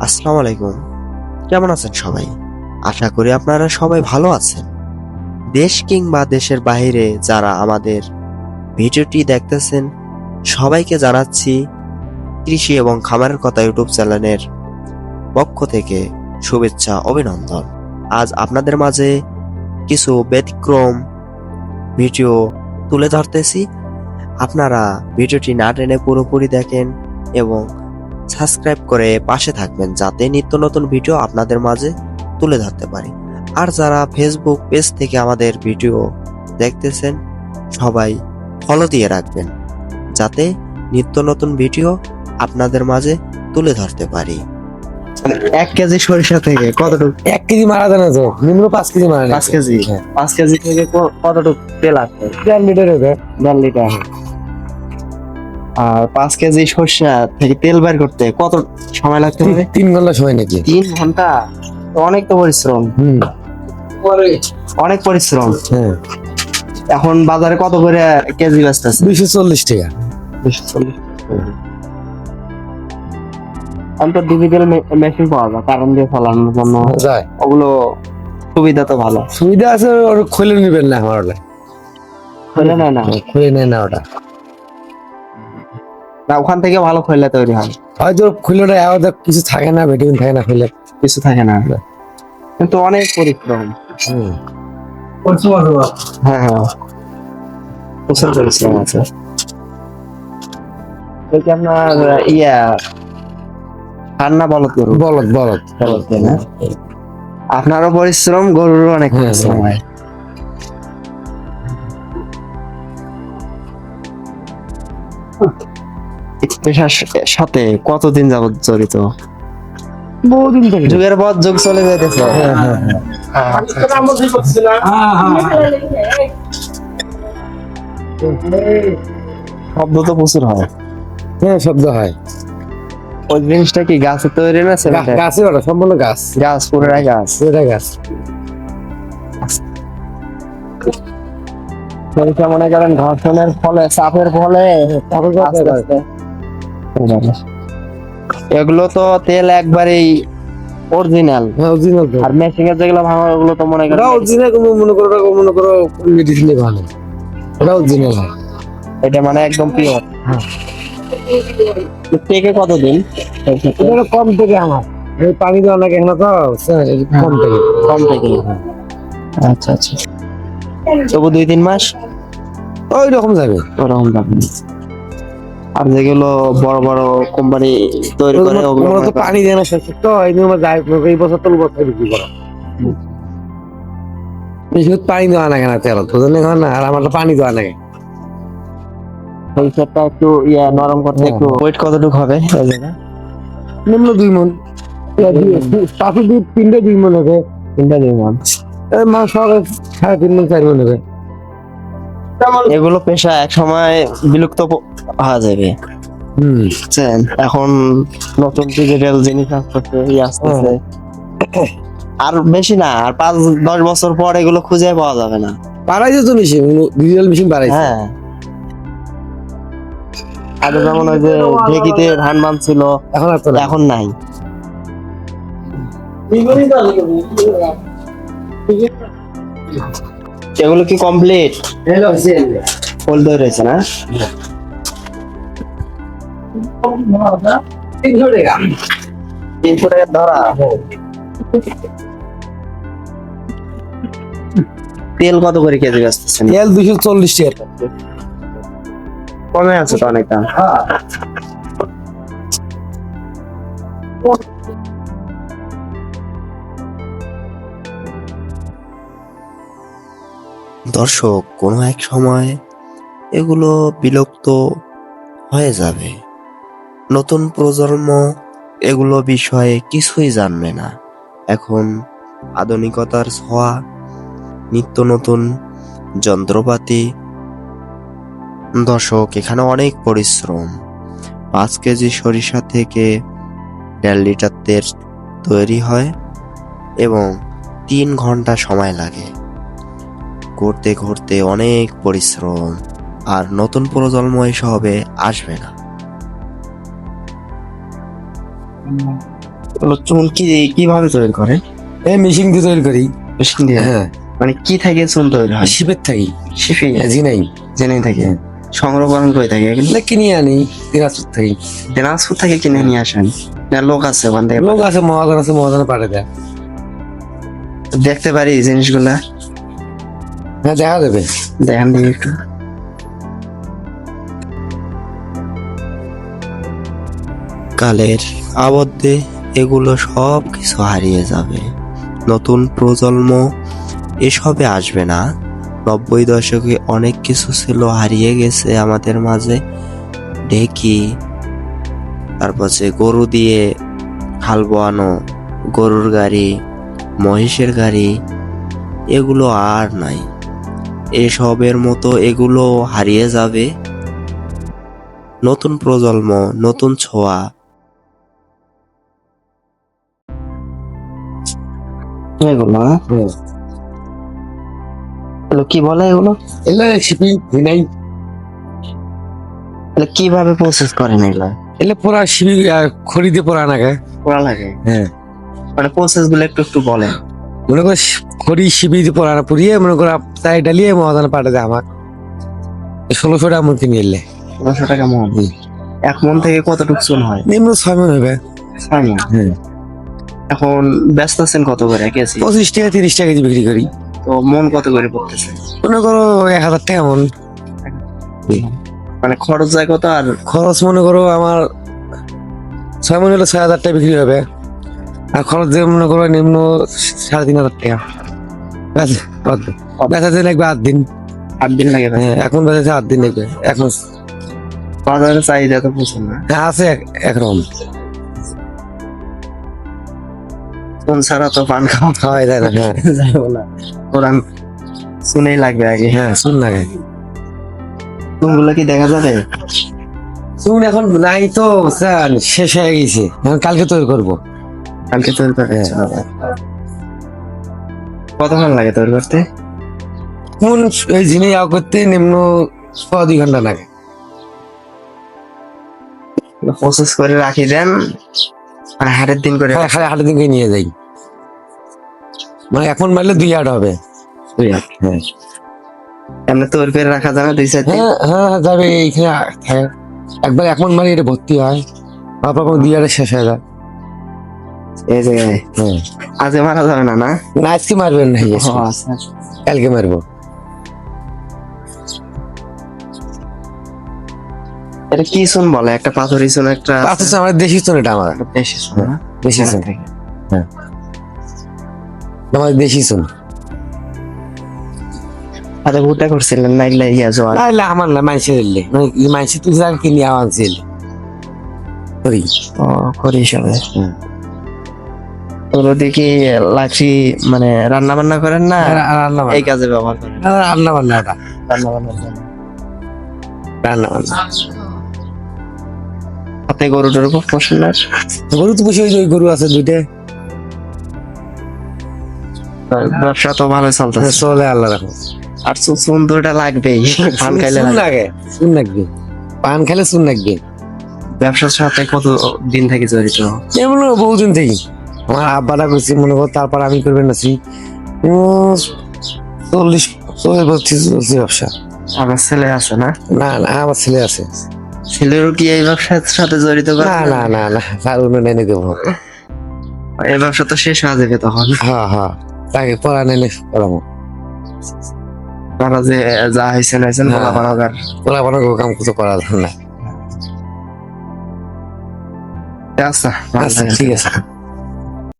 আসসালামু আলাইকুম। কেমন আছেন সবাই? আশা করি আপনারা সবাই ভালো আছেন। দেশ কিংবা দেশের বাইরে যারা আমাদের ভিডিওটি দেখতেছেন সবাইকে জানাচ্ছি কৃষি এবং খামারের কথা ইউটিউব চ্যানেলের পক্ষ থেকে শুভেচ্ছা অভিনন্দন। আজ আপনাদের মাঝে কিছু ব্যতিক্রম ভিডিও তুলে ধরতেছি। আপনারা ভিডিওটি না টেনে পুরোপুরি দেখেন এবং সাবস্ক্রাইব করে পাশে থাকবেন যাতে নিত্য নতুন ভিডিও আপনাদের মাঝে তুলে ধরতে পারি। আর যারা ফেসবুক পেজ থেকে আমাদের ভিডিও দেখতেছেন সবাই ফলো দিয়ে রাখবেন যাতে নিত্য নতুন ভিডিও আপনাদের মাঝে তুলে ধরতে পারি। 1 কেজি সরিষা থেকে কতটুকু? 1 কেজি মারা যায় না তো, নিম্ন 5 কেজি মারা 5 কেজি। 5 কেজি থেকে কতটুকু তেল আসবে? 1.5 লিটার হবে। 1.5 লিটার। আর 5 কেজি সরিষা থেকে তেল বের করতে কত সময় লাগতে হবে? 3 ঘন্টা সময় নাকি? 3 ঘন্টা। তো অনেক তো পরিশ্রম। অনেক পরিশ্রম। হ্যাঁ, এখন বাজারে কত করে কেজি বেচতেছে? 240 টাকা। 240। অন্তত ডিজিটাল মেশিন পাওয়া যায় কারেন্ট দিয়ে চালানোর জন্য। যায়, ওগুলো সুবিধা তো ভালো। সুবিধা আছে, ওর খুলে নেবেন না আমার ওটা। খুলে নেয় না? খুলে নেয় না ওটা। না, ওখান থেকে ভালো খৈলা তৈরি হয়। হয়তো খুলেটা আলাদা কিছু থাকে না, ভিটামিন থাকে না, খুলে কিছু থাকে না, কিন্তু অনেক পরিশ্রম। হ্যাঁ হ্যাঁ, প্রচুর পরিশ্রম আছে। বলছি আপনার ঠান্ডা বলদ গরু? বলদ বলদ বলদ, তাই না? আপনারও পরিশ্রম, গরুরও অনেক পরিশ্রম হয়। পেশার সাথে কতদিন যাবত জড়িত? বহুদিন থেকে। যুগের পর যুগ চলে যাইতেছে। শব্দ তো প্রচুর হয়। হ্যাঁ, শব্দ হয়। ওই জিনিসটা কি গাছে তৈরি না? গাছে ওটা সম্পূর্ণ গাছ। গাছ, পুরোটাই গাছ। পুরোটা গাছ। সরিষা মনে করেন ঘর্ষণের ফলে, চাপের ফলে আস্তে আস্তে হয়ে যাবে। এগুলো তো তেল একবারেই অরিজিনাল। হ্যাঁ, অরিজিনাল তো। আর মেশিং এর যেগুলো ভাঙা ওগুলো তো মনে করেন ওটা অরিজিনাল, মনে করো মেডিসিনে ভালো। ওটা অরিজিনাল হয়। এটা মানে একদম পিওর। হ্যাঁ। থেকে কতদিন? এটা কম থেকে আমার এই পানি দেওয়া লাগে না তো, কম থেকে। কম থেকে। আচ্ছা আচ্ছা, তবু 2-3 মাস ওই রকম যাবে। ওরকম যাবে। আর যেগুলো বড় বড় কোম্পানি তৈরি করে ওগুলো ওগুলো তো পানি দেয় না, শেষ তো এই নিয়মে যায়। এই বছর তো বছর বিক্রি করো, বেশি পানি দেওয়া লাগে না, তেল তো জানি না। আর আমার তো পানি দেওয়া লাগে। সরিষাটা একটু নরম করতে একটু ওয়েট কতটুকু হবে এই জায়গা? নিম্ন 2 মণ। পাশে 3টে 2 মণ হবে। 3-2 মণ। মাছ হবে 3.5 মণ 4 মণ হবে। এগুলো পেশা এক সময় বিলুপ্ত হয়ে যাবে। বুঝছেন? এখন নতুন ডিজিটাল জিনিস আসতেছে। আর বেশি না, আর 5-10 বছর পর এগুলো খুঁজে পাওয়া যাবে না। বাড়াইছে তো মেশিন, ডিজিটাল মেশিন বাড়াইছে। হ্যাঁ, আগে যেমন ওই যে ঢেকিতে ধান বানছিল, এখন আর তো না। এখন নাই। এগুলো কি কমপ্লিট? ফুল দই রয়েছে না? 300 টাকা। 300 টাকা ধরা। তেল কত করে কেজি বেচতেছেন? তেল 240 টাকা। কমে আছে তো অনেক দাম। দর্শক, কোনো এক সময় এগুলো বিলুপ্ত হয়ে যাবে। নতুন প্রজন্ম এগুলো বিষয়ে কিছুই জানবে না। এখন আধুনিকতার ছোঁয়া, নিত্য নতুন যন্ত্রপাতি। দর্শক, এখানে অনেক পরিশ্রম। 5 কেজি সরিষা থেকে 1.5 লিটার তেল তৈরি হয় এবং 3 ঘন্টা সময় লাগে। করতে করতে অনেক পরিশ্রম। আর নতুন প্রজন্ম এসবে আসবে না। এগুলো চুন কিভাবে তৈরি করে? এই মেশিন দিয়ে তৈরি করি। মেশিন দিয়ে? হ্যাঁ, মানে কি থেকে চুন তৈরি হয়? শিপের থাকি। শিফি জি নাই, জেনে থাকে। হ্যাঁ। সংরক্ষণ করে থাকে এগুলো? না কিনে আনি দিনাজপুর থাকি। দিনাজপুর থেকে কিনে নিয়ে আসেন না লোক আছে ওখান থেকে? লোক আছে, মহাজন আছে, মহাজনে পাঠিয়ে দেয়। দেখতে পারি এই জিনিসগুলা? হ্যাঁ, দেখা যাবে। দেখান দিই একটু। কালের আবদ্ধে এগুলো সব কিছু হারিয়ে যাবে। নতুন প্রজন্ম এসবে আসবে না। 90 দশকে অনেক কিছু ছিল, হারিয়ে গেছে আমাদের মাঝে। ঢেকি, তারপর যে গরু দিয়ে হাল বোয়ানো, গরুর গাড়ি, মহিষের গাড়ি, এগুলো আর নাই। এসবের মতো এগুলো হারিয়ে যাবে। নতুন প্রজন্ম, নতুন ছোঁয়া। এগুলো কি বলে? এগুলো এলে শিপি নাই, কিভাবে প্রসেস করেন এগুলো? এলে পুরা শিপি খড়ি দিয়ে পোড়া নাগে। করা লাগে? হ্যাঁ, মানে প্রসেস গুলো একটু একটু বলেন। মনে করো খড়ি শিপি দিয়ে পোড়া পুড়িয়ে মনে করো তাই ডালিয়ে মহাজনে পাঠিয়ে দেয় আমার। 1600 টাকা মন কিনে এলে। 1600 টাকা মন? এক মন থেকে কতটুকু চুন হয়? নিম্ন 6 মন হবে। 6 মন? হ্যাঁ। এখন ব্যস্ত আছেন কত করে কেজি? 25 টাকা 30 টাকা কেজি বিক্রি করি। তো মন কত করে পড়তেছে? মনে করো 1000 টাকা মন। মানে খরচ যায় কত? আর খরচ মনে করো আমার 6 মন হলে 6000 টাকা বিক্রি হবে। আর খরচ দিয়ে মনে করো নিম্ন 3500 টাকা। বেচাতে লাগবে 8 দিন। 8 দিন লাগে? হ্যাঁ, এখন বেচাতে 8 দিন লাগবে। এখন বাজারে চাহিদা তো প্রচুর না? হ্যাঁ, আছে একরকম। চুন ছাড়া তো পান খাওয়া খাওয়াই যায় না। হ্যাঁ, যাইবো না। কোরআন শুনেই লাগবে আগে। হ্যাঁ, শুন লাগে। চুনগুলো কি দেখা যাবে? শুন এখন নাই তো, স্যার শেষ হয়ে গেছে। এখন কালকে তৈরি করবো। কালকে তৈরি করে কতক্ষণ লাগে তৈরি করতে? কোন ওই জিনিস করতে নিম্ন 2 ঘন্টা লাগে। প্রসেস করে রাখি দেন, মানে হাটের দিন করে? হ্যাঁ, খালি 8 দিন করে নিয়ে যাই। মানে এখন মারলে 2 হাট হবে। হ্যাঁ, এমনি তৈরি করে রাখা যাবে 2-4 দিন? হ্যাঁ, হ্যাঁ, যাবে। এইখানে থাকে। একবার এখন মারি এটা ভর্তি হয়, তারপর 2 হাটে শেষ হয়ে যায়। এই জায়গায় হ্যাঁ, আজকে মারা যাবে না? না, না আজকে মারবেন না, আচ্ছা। কালকে মারবো। এটা কি চুন বলে? একটা পাথরি চুন, একটা আচ্ছা, আমার দেশি চুন, এটা আমার দেশি চুন না? দেশি চুন। হ্যাঁ, আমার দেশি চুন। আরে ভুট্টা করছিলেন না এগুলা? ইয়া জোয়ার? না, আমার না, মানুষের এলে মানুষের তুই যা কিনে আনছিল করি। ও, করি সবে। ওগুলো দেখি লাকড়ি, মানে রান্না বান্না করেন না? রান্না এই কাজে ব্যবহার করেন? রান্না বান্না, ওটা রান্না বান্নার জন্য। রান্না বান্না। হাতে গরু টরু পোষেন না? গরু তো পুষি, ওই গরু আছে 2টা। ব্যবসা তো ভালো চলতেছে? চলে, আল্লাহ রাখো। আর চুন তো এটা লাগবেই, পান খাইলে চুন লাগে। লাগে, চুন লাগবে। পান খেলে চুন লাগবে। ব্যবসার সাথে কত দিন থেকে জড়িত? এমন বহুদিন থেকে। আমার আব্বাটা করছি মনে কর, তারপর আমি করবেন আছি 40 বছর চলছে ব্যবসা। আমার ছেলে আছে না? না, না, আমার ছেলে আছে। ছেলেরও কি এই ব্যবসার সাথে জড়িত? না, না, না, না, তার অন্য এনে দেবো। এই ব্যবসা তো শেষ হয়ে যাবে তখন। হ্যাঁ, হ্যাঁ, তাকে পড়া এনে পড়াবো। তারা যে যা হয়েছেন হয়েছেন, হ্যাঁ। পোলা পড়াবার কাম কিছু করা যায় না। আচ্ছা, আচ্ছা, ঠিক আছে।